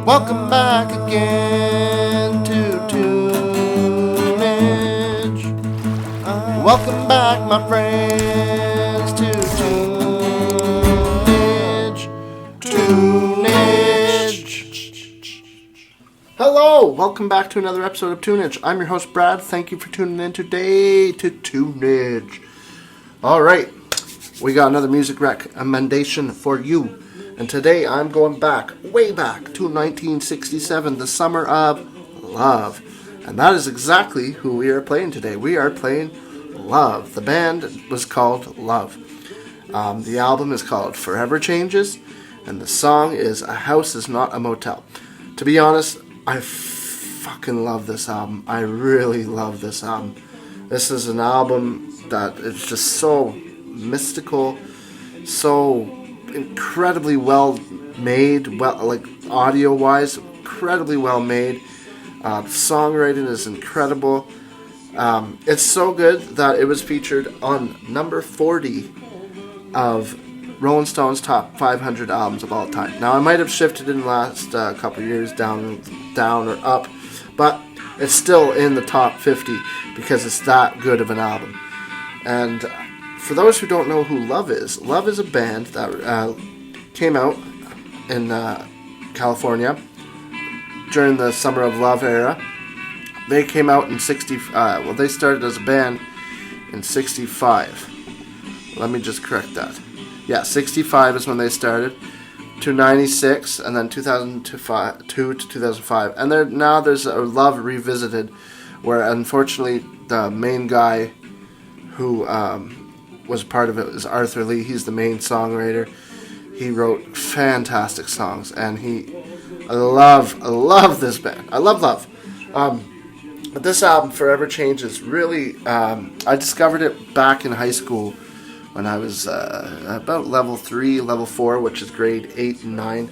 Welcome back again to Tunage. Welcome back, my friends, to Tunage. Hello, welcome back to another episode of Tunage. I'm your host, Brad. Thank you for tuning in today to Tunage. Alright, we got another music recommendation for you. And today I'm going back, way back to 1967, the summer of love. And that is exactly who we are playing today. We are playing Love. The band was called Love. The album is called Forever Changes, and the song is A House Is Not a Motel. To be honest, I fucking love this album. I really love this album. This is an album that is just so mystical, so incredibly well made, like audio wise, incredibly well made. Songwriting is incredible. It's so good that it was featured on number 40 of Rolling Stone's top 500 albums of all time. Now, I might have shifted in the last couple of years down or up, but it's still in the top 50 because it's that good of an album. And for those who don't know who Love is a band that came out in California during the Summer of Love era. They came out in they started as a band in 65. Let me just correct that. Yeah, 65 is when they started, to 96, and then 2002 to 2005. And there's a Love Revisited, where unfortunately the main guy who was part of it is Arthur Lee. He's the main songwriter. He wrote fantastic songs, and I love this band. I love Love. But this album, Forever Changes, really, I discovered it back in high school when I was about level 3, level 4, which is grade 8 and 9.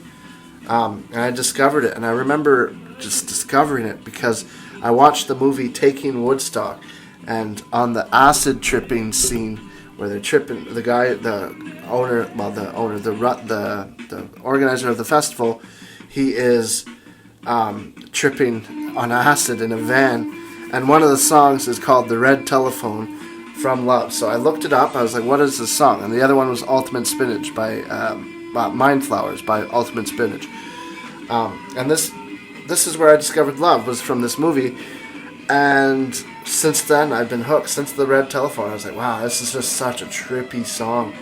And I discovered it, and I remember just discovering it because I watched the movie Taking Woodstock, and on the acid tripping scene where they're tripping, the organizer of the festival, he is tripping on acid in a van, and one of the songs is called The Red Telephone from Love. So I looked it up. I was like, what is this song? And the other one was Ultimate Spinach by Mind Flowers by Ultimate Spinach. And this is where I discovered Love, was from this movie. And since then, I've been hooked. Since The Red Telephone, I was like, wow, this is just such a trippy song.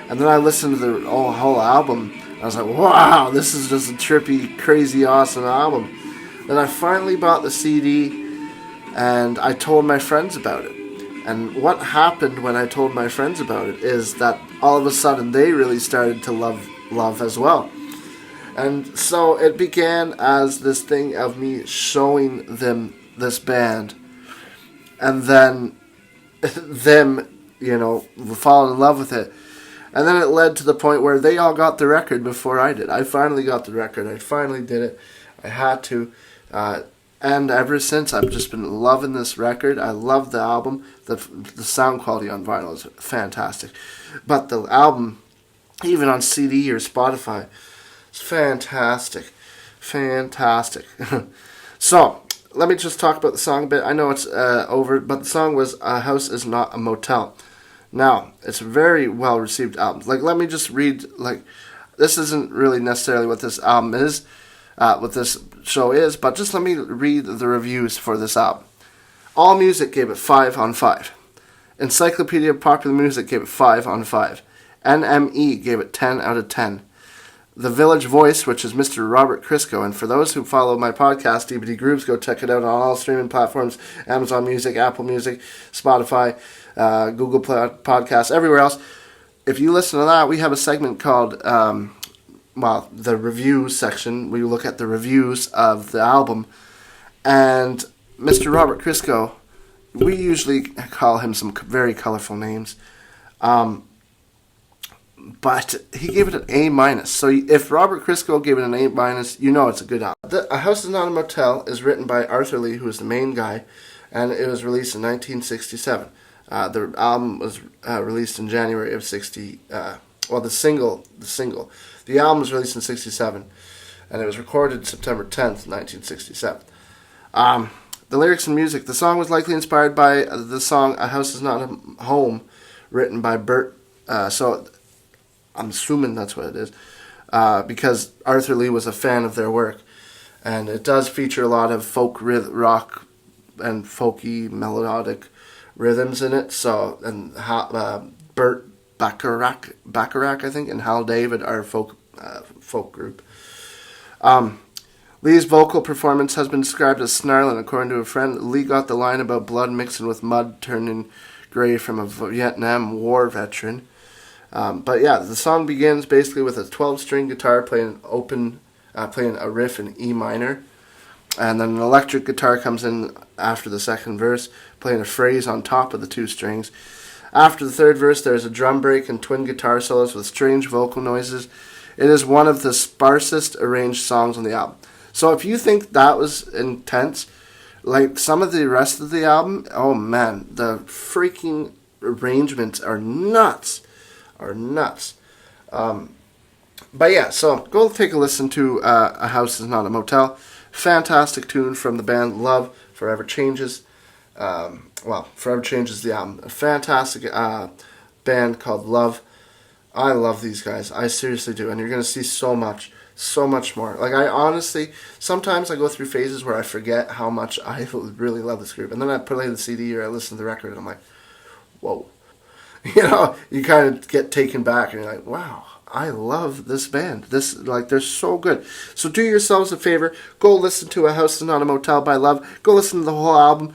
And then I listened to the whole album. I was like, wow, this is just a trippy, crazy, awesome album. Then I finally bought the CD, and I told my friends about it. And what happened when I told my friends about it is that all of a sudden they really started to love as well. And so it began as this thing of me showing them this band, and then them, falling in love with it. And then it led to the point where they all got the record before I did. I finally got the record. I finally did it. I had to. And ever since, I've just been loving this record. I love the album. The sound quality on vinyl is fantastic. But the album, even on CD or Spotify, is fantastic. Fantastic. So, let me just talk about the song a bit. I know it's over, but the song was A House Is Not a Motel. Now, it's a very well-received album. Let me just read, this isn't really necessarily what this album is, what this show is, but just let me read the reviews for this album. All Music gave it 5 on 5. Encyclopedia of Popular Music gave it 5 on 5. NME gave it 10 out of 10. The Village Voice, which is Mr. Robert Christgau, and for those who follow my podcast, DVD Grooves, go check it out on all streaming platforms, Amazon Music, Apple Music, Spotify, Google Podcasts, everywhere else. If you listen to that, we have a segment called, the review section. We look at the reviews of the album, and Mr. Robert Christgau, we usually call him some very colorful names, but he gave it an A-. So if Robert Christgau gave it an A-, you know it's a good album. A House Is Not a Motel is written by Arthur Lee, who is the main guy, and it was released in 1967. The album was released in January of 60. The single. The album was released in 67. and it was recorded September 10th, 1967. The lyrics and music. The song was likely inspired by the song "A House Is Not a Home," written by Bert. So I'm assuming that's what it is, because Arthur Lee was a fan of their work, and it does feature a lot of folk rock and folky melodic rhythms in it. So and Bert Bacharach, I think, and Hal David are folk group. Lee's vocal performance has been described as snarling. According to a friend, Lee got the line about blood mixing with mud turning gray from a Vietnam War veteran. But yeah, the song begins basically with a 12-string guitar playing a riff in E minor, and then an electric guitar comes in after the second verse, playing a phrase on top of the 2 strings. After the third verse, there's a drum break and twin guitar solos with strange vocal noises. It is one of the sparsest arranged songs on the album. So if you think that was intense, like some of the rest of the album, oh man, the freaking arrangements are nuts. But yeah, so go take a listen to A House Is Not a Motel. Fantastic tune from the band Love, Forever Changes. Forever Changes the album. A fantastic band called Love. I love these guys. I seriously do. And you're going to see so much more. Like, I honestly, sometimes I go through phases where I forget how much I really love this group. And then I play the CD or I listen to the record and I'm like, whoa. You know, you kind of get taken back and you're like, wow, I love this band. They're so good. So do yourselves a favor. Go listen to A House Is Not a Motel by Love. Go listen to the whole album.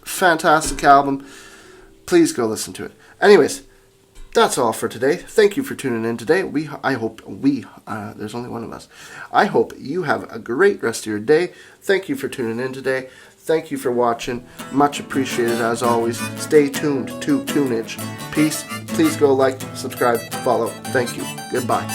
Fantastic album. Please go listen to it. Anyways, that's all for today. Thank you for tuning in today. There's only one of us. I hope you have a great rest of your day. Thank you for tuning in today. Thank you for watching. Much appreciated as always. Stay tuned to Tunage. Peace. Please go like, subscribe, follow. Thank you. Goodbye.